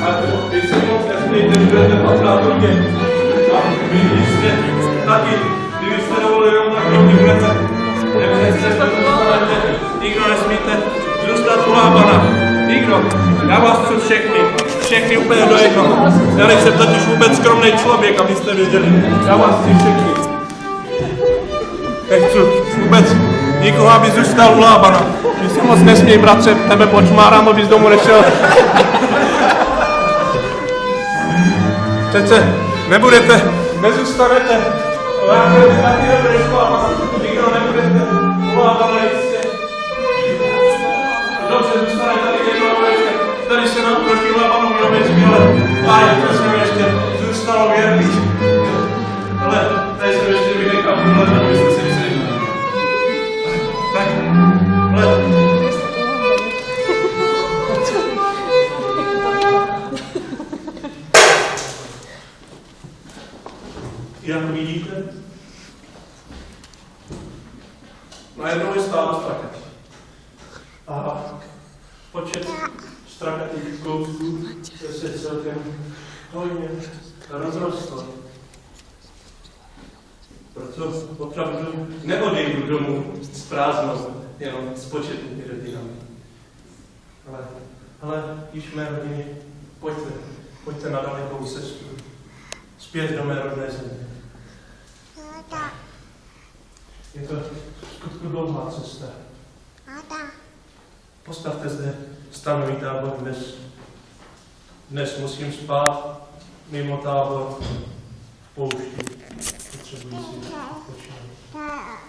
A vy si moc nesmíte, budete patřát do mě. A vy jste taky, kdybyste dovolili jenom tak kroky, budete nikdo nesmíte zůstat u Lábana. Nikdo. Já vás chci všechny úplně do jednoho. Já nejsem totiž vůbec skromný člověk, abyste věděli. Já vás chci všechny. Nechci vůbec nikoho, aby zůstal u Lábana. Ty si moc nesmí, bratře, tebe počmárám, abys domů nešel. Přece nebudete, nezůstanete. Já budete taky dobrý chlap, nikdo nebudete u Lábana jistě. Dobře, zůstane tady jednou ještě. Tady se nám proti Lábanovi ověří, ale páně, prosím, ještě zůstalo věrný. Ale tady jsem ještě vynechal průhled, abyste si mysleli. Tak, ale... Jak vidíte, najednou je stálo strakat. A počet strakatých koutků se celkem hojně rozrostl. Proto opravdu neodejdu domů s prázdnou, jenom s početnými rodinami. Ale již mé rodiny, pojďte na dalekou cestu, zpět do mé rodné země. Je to skutku dlouhá cesta. Postavte zde stanový tábor dnes. Dnes musím spát mimo tábor v poušti. Potřebuji si odpočinout.